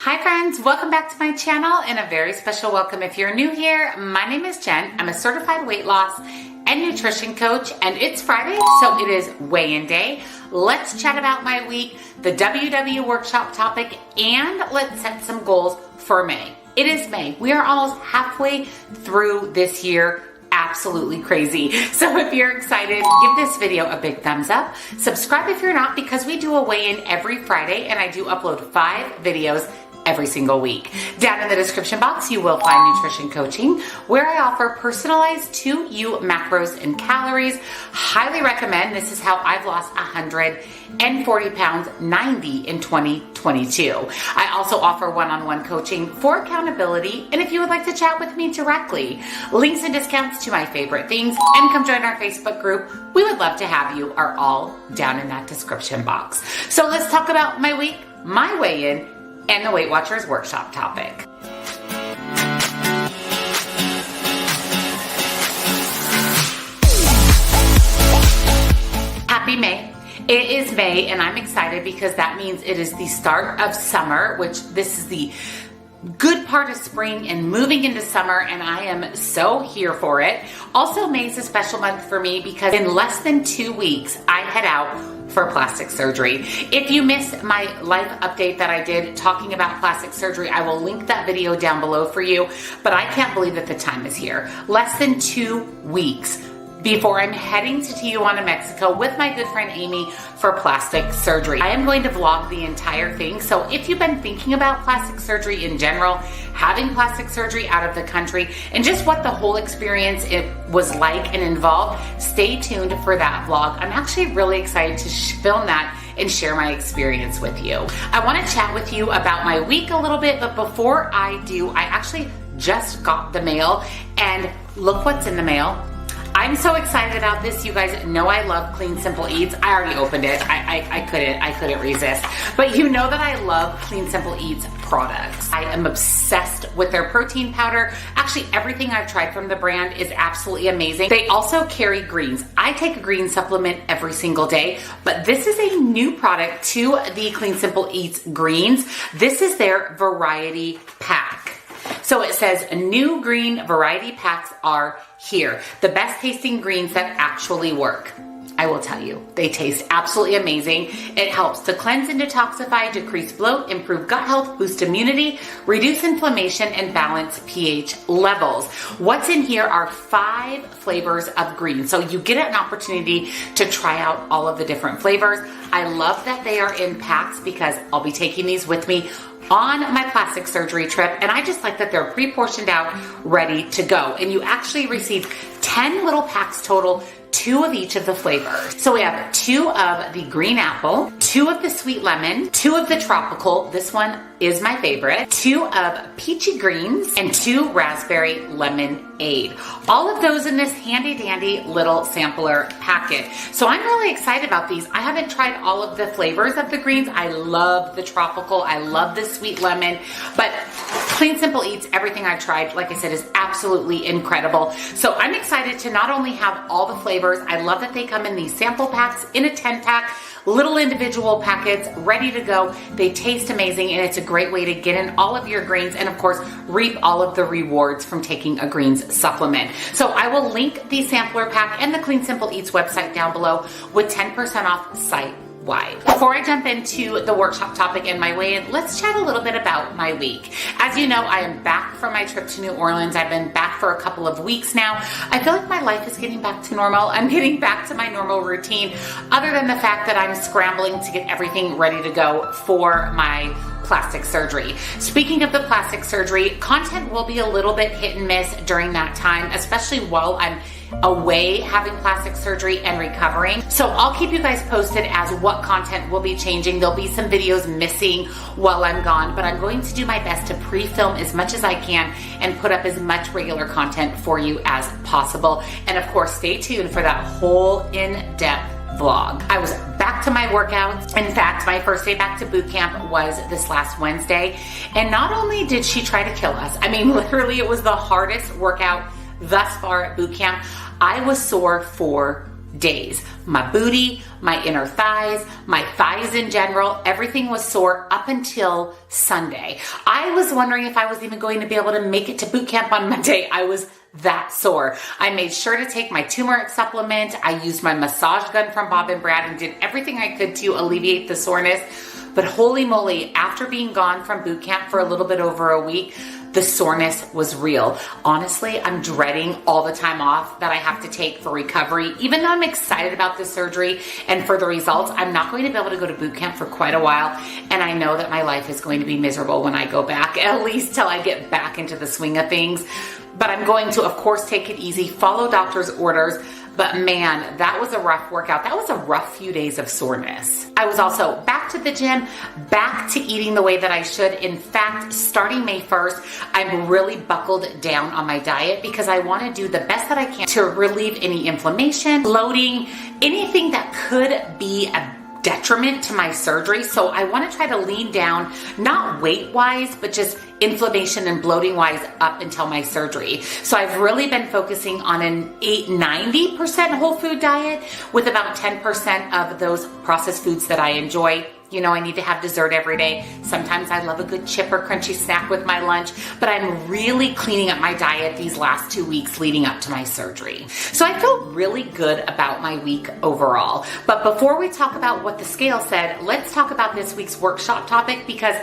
Hi friends, welcome back to my channel and a very special welcome if you're new here. My name is Jen. I'm a certified weight loss and nutrition coach and it's Friday, so it is weigh-in day. Let's chat about my week, the WW workshop topic, and let's set some goals for May. It is May. We are almost halfway through this year. Absolutely crazy. So if you're excited, give this video a big thumbs up. Subscribe if you're not, because we do a weigh-in every Friday and I do upload 5 videos every single week. Down in the description box, you will find nutrition coaching, where I offer personalized to you macros and calories. Highly recommend. This is how I've lost 140 pounds, 90 in 2022. I also offer one-on-one coaching for accountability. And if you would like to chat with me directly, links and discounts to my favorite things, and come join our Facebook group, we would love to have you, are all down in that description box. So let's talk about my week, my weigh-in, and the Weight Watchers workshop topic. Happy May. It is May and I'm excited because that means it is the start of summer, which this is the good part of spring and moving into summer, and I am so here for it. Also, May is a special month for me because in less than 2 weeks, I head out for plastic surgery. If you missed my life update that I did talking about plastic surgery, I will link that video down below for you, but I can't believe that the time is here. Less than 2 weeks before I'm heading to Tijuana, Mexico with my good friend Amy for plastic surgery. I am going to vlog the entire thing, so if you've been thinking about plastic surgery in general, having plastic surgery out of the country, and just what the whole experience it was like and involved, stay tuned for that vlog. I'm actually really excited to film that and share my experience with you. I want to chat with you about my week a little bit, but before I do, I actually just got the mail, and look what's in the mail. I'm so excited about this. You guys know I love Clean Simple Eats. I already opened it. I couldn't resist. But you know that I love Clean Simple Eats products. I am obsessed with their protein powder. Actually, everything I've tried from the brand is absolutely amazing. They also carry greens. I take a green supplement every single day, but this is a new product to the Clean Simple Eats greens. This is their variety pack. So it says new green variety packs are here. The best tasting greens that actually work. I will tell you, they taste absolutely amazing. It helps to cleanse and detoxify, decrease bloat, improve gut health, boost immunity, reduce inflammation, and balance pH levels. What's in here are 5 flavors of green. So you get an opportunity to try out all of the different flavors. I love that they are in packs because I'll be taking these with me on my plastic surgery trip, and I just like that they're pre-portioned out, ready to go. And you actually receive 10 little packs total, 2 of each of the flavors. So we have 2 of the green apple, 2 of the sweet lemon, 2 of the tropical, this one is my favorite, 2 of peachy greens, and 2 raspberry lemonade. All of those in this handy dandy little sampler packet. So I'm really excited about these. I haven't tried all of the flavors of the greens. I love the tropical, I love the sweet lemon, but Clean Simple Eats, everything I've tried, like I said, is absolutely incredible. So I'm excited to not only have all the flavors, I love that they come in these sample packs in a 10-pack, little individual packets ready to go. They taste amazing, and it's a great way to get in all of your greens and of course reap all of the rewards from taking a greens supplement. So I will link the sampler pack and the Clean Simple Eats website down below with 10% off site wide. Before I jump into the workshop topic and my weigh-in, let's chat a little bit about my week. As you know, I am back from my trip to New Orleans. I've been back for a couple of weeks now. I feel like my life is getting back to normal. I'm getting back to my normal routine, other than the fact that I'm scrambling to get everything ready to go for my plastic surgery. Speaking of the plastic surgery, content will be a little bit hit and miss during that time, especially while I'm away having plastic surgery and recovering. So I'll keep you guys posted as what content will be changing. There'll be some videos missing while I'm gone, but I'm going to do my best to pre-film as much as I can and put up as much regular content for you as possible. And of course, stay tuned for that whole in-depth vlog. I was back to my workouts. In fact, my first day back to boot camp was this last Wednesday. And not only did she try to kill us, I mean, literally it was the hardest workout thus far at boot camp. I was sore for days. My booty, my inner thighs, my thighs in general, everything was sore up until Sunday. I was wondering if I was even going to be able to make it to boot camp on Monday. I was that sore. I made sure to take my turmeric supplement. I used my massage gun from Bob and Brad and did everything I could to alleviate the soreness. But holy moly, after being gone from boot camp for a little bit over a week, the soreness was real. Honestly, I'm dreading all the time off that I have to take for recovery. Even though I'm excited about the surgery and for the results, I'm not going to be able to go to boot camp for quite a while. And I know that my life is going to be miserable when I go back, at least till I get back into the swing of things. But I'm going to, of course, take it easy, follow doctor's orders. But man, that was a rough workout. That was a rough few days of soreness. I was also back to the gym, back to eating the way that I should. In fact, starting May 1st, I'm really buckled down on my diet because I want to do the best that I can to relieve any inflammation, bloating, anything that could be a detriment to my surgery. So I want to try to lean down, not weight-wise, but just inflammation and bloating-wise up until my surgery. So I've really been focusing on an 90% whole food diet with about 10% of those processed foods that I enjoy. You know, I need to have dessert every day. Sometimes I love a good chip or crunchy snack with my lunch, but I'm really cleaning up my diet these last 2 weeks leading up to my surgery. So I feel really good about my week overall. But before we talk about what the scale said, let's talk about this week's workshop topic because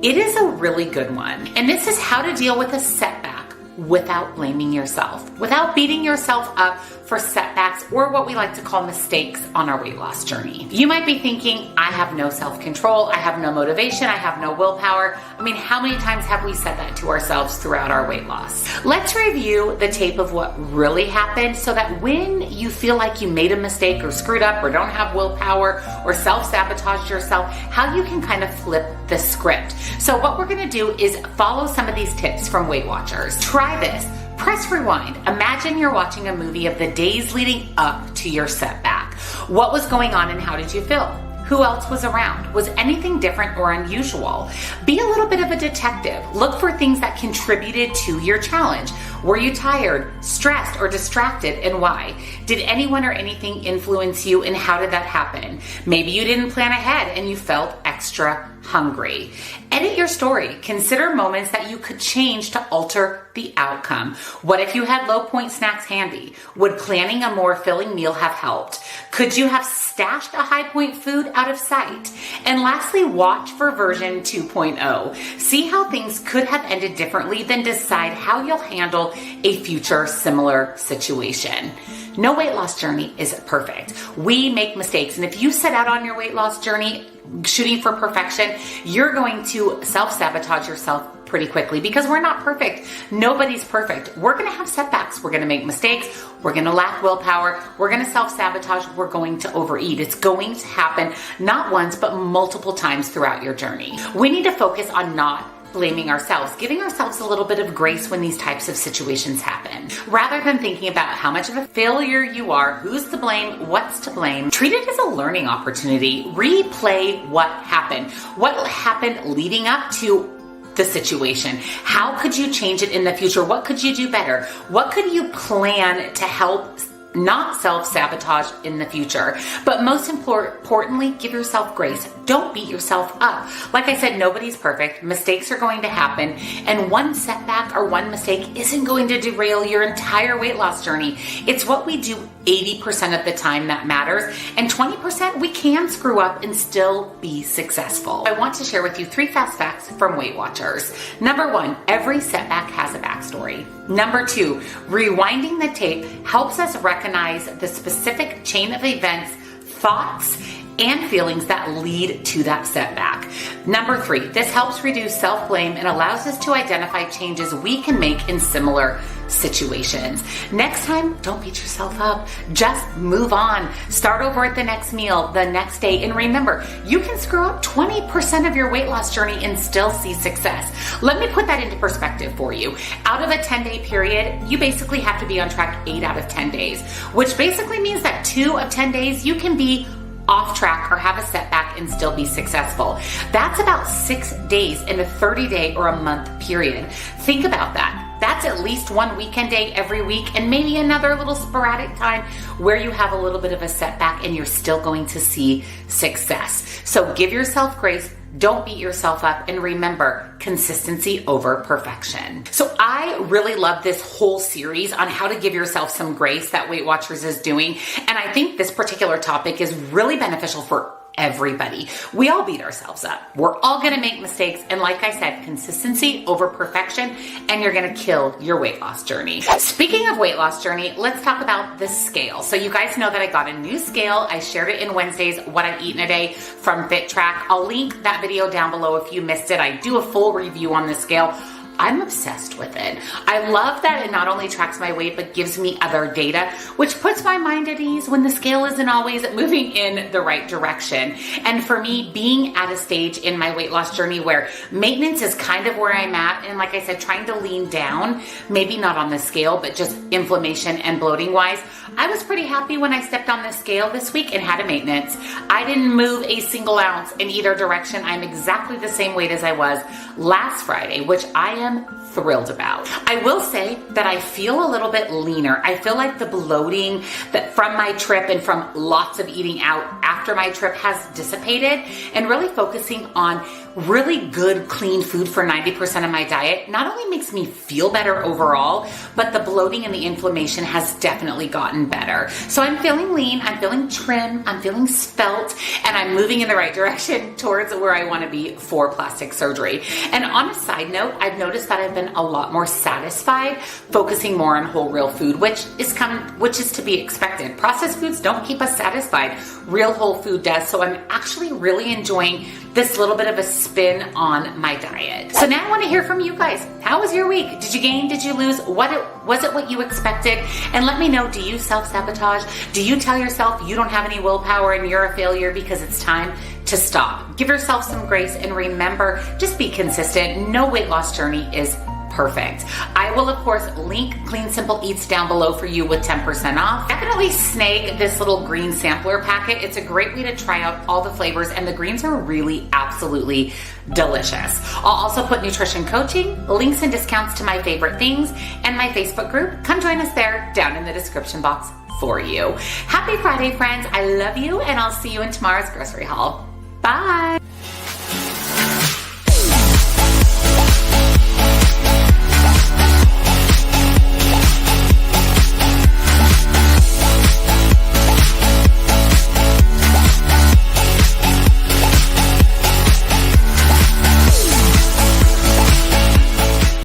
it is a really good one. And this is how to deal with a setback without blaming yourself, without beating yourself up for setbacks or what we like to call mistakes on our weight loss journey. You might be thinking, I have no self-control, I have no motivation, I have no willpower. I mean, how many times have we said that to ourselves throughout our weight loss? Let's review the tape of what really happened so that when you feel like you made a mistake or screwed up or don't have willpower or self-sabotage yourself, how you can kind of flip the script. So what we're gonna do is follow some of these tips from Weight Watchers. Try this. Press rewind. Imagine you're watching a movie of the days leading up to your setback. What was going on and how did you feel? Who else was around? Was anything different or unusual? Be a little bit of a detective. Look for things that contributed to your challenge. Were you tired, stressed, or distracted, and why? Did anyone or anything influence you, and how did that happen? Maybe you didn't plan ahead and you felt extra hungry. Edit your story. Consider moments that you could change to alter the outcome. What if you had low point snacks handy? Would planning a more filling meal have helped? Could you have stashed a high point food out of sight? And lastly, watch for version 2.0. See how things could have ended differently, then decide how you'll handle a future similar situation. No weight loss journey is perfect. We make mistakes. And if you set out on your weight loss journey shooting for perfection, you're going to self-sabotage yourself pretty quickly because we're not perfect. Nobody's perfect. We're going to have setbacks. We're going to make mistakes. We're going to lack willpower. We're going to self-sabotage. We're going to overeat. It's going to happen not once, but multiple times throughout your journey. We need to focus on not blaming ourselves, giving ourselves a little bit of grace when these types of situations happen. Rather than thinking about how much of a failure you are, who's to blame, what's to blame, treat it as a learning opportunity. Replay what happened. What happened leading up to the situation? How could you change it in the future? What could you do better? What could you plan to help not self-sabotage in the future? But most importantly, give yourself grace. Don't beat yourself up. Like I said, nobody's perfect. Mistakes are going to happen. And one setback or one mistake isn't going to derail your entire weight loss journey. It's what we do 80% of the time that matters. And 20% we can screw up and still be successful. I want to share with you 3 fast facts from Weight Watchers. Number 1, every setback has a backstory. Number 2, rewinding the tape helps us recognize the specific chain of events, thoughts, and feelings that lead to that setback. Number 3, this helps reduce self-blame and allows us to identify changes we can make in similar situations. Next time, don't beat yourself up. Just move on. Start over at the next meal, the next day. And remember, you can screw up 20% of your weight loss journey and still see success. Let me put that into perspective for you. Out of a 10-day period, you basically have to be on track 8 out of 10 days, which basically means that 2 of 10 days you can be off track or have a setback and still be successful. That's about 6 days in a 30-day or a month period. Think about that. That's at least one weekend day every week, and maybe another little sporadic time where you have a little bit of a setback and you're still going to see success. So give yourself grace. Don't beat yourself up, and remember, consistency over perfection. So I really love this whole series on how to give yourself some grace that Weight Watchers is doing. And I think this particular topic is really beneficial for everybody. We all beat ourselves up. We're all going to make mistakes. And like I said, consistency over perfection, and you're going to kill your weight loss journey. Speaking of weight loss journey, let's talk about the scale. So you guys know that I got a new scale. I shared it in Wednesdays, what I've eaten a day from FitTrack. I'll link that video down below if you missed it. I do a full review on the scale. I'm obsessed with it. I love that it not only tracks my weight, but gives me other data, which puts my mind at ease when the scale isn't always moving in the right direction. And for me, being at a stage in my weight loss journey where maintenance is kind of where I'm at, and like I said, trying to lean down, maybe not on the scale, but just inflammation and bloating wise, I was pretty happy when I stepped on the scale this week and had a maintenance. I didn't move a single ounce in either direction. I'm exactly the same weight as I was last Friday, which I am thrilled about. I will say that I feel a little bit leaner. I feel like the bloating that from my trip and from lots of eating out after my trip has dissipated, and really focusing on really good, clean food for 90% of my diet not only makes me feel better overall, but the bloating and the inflammation has definitely gotten better. So I'm feeling lean, I'm feeling trim, I'm feeling svelte, and I'm moving in the right direction towards where I want to be for plastic surgery. And on a side note, I've noticed that I've been a lot more satisfied, focusing more on whole real food, which is to be expected. Processed foods don't keep us satisfied. Real whole food does. So I'm actually really enjoying this little bit of a spin on my diet. So now I want to hear from you guys. How was your week? Did you gain? Did you lose? Was it what you expected? And let me know, do you self-sabotage? Do you tell yourself you don't have any willpower and you're a failure because it's time to stop? Give yourself some grace, and remember, just be consistent. No weight loss journey is perfect. I will, of course, link Clean Simple Eats down below for you with 10% off. Definitely snag this little green sampler packet. It's a great way to try out all the flavors, and the greens are really absolutely delicious. I'll also put nutrition coaching, links and discounts to my favorite things, and my Facebook group. Come join us there down in the description box for you. Happy Friday, friends. I love you, and I'll see you in tomorrow's grocery haul. Bye.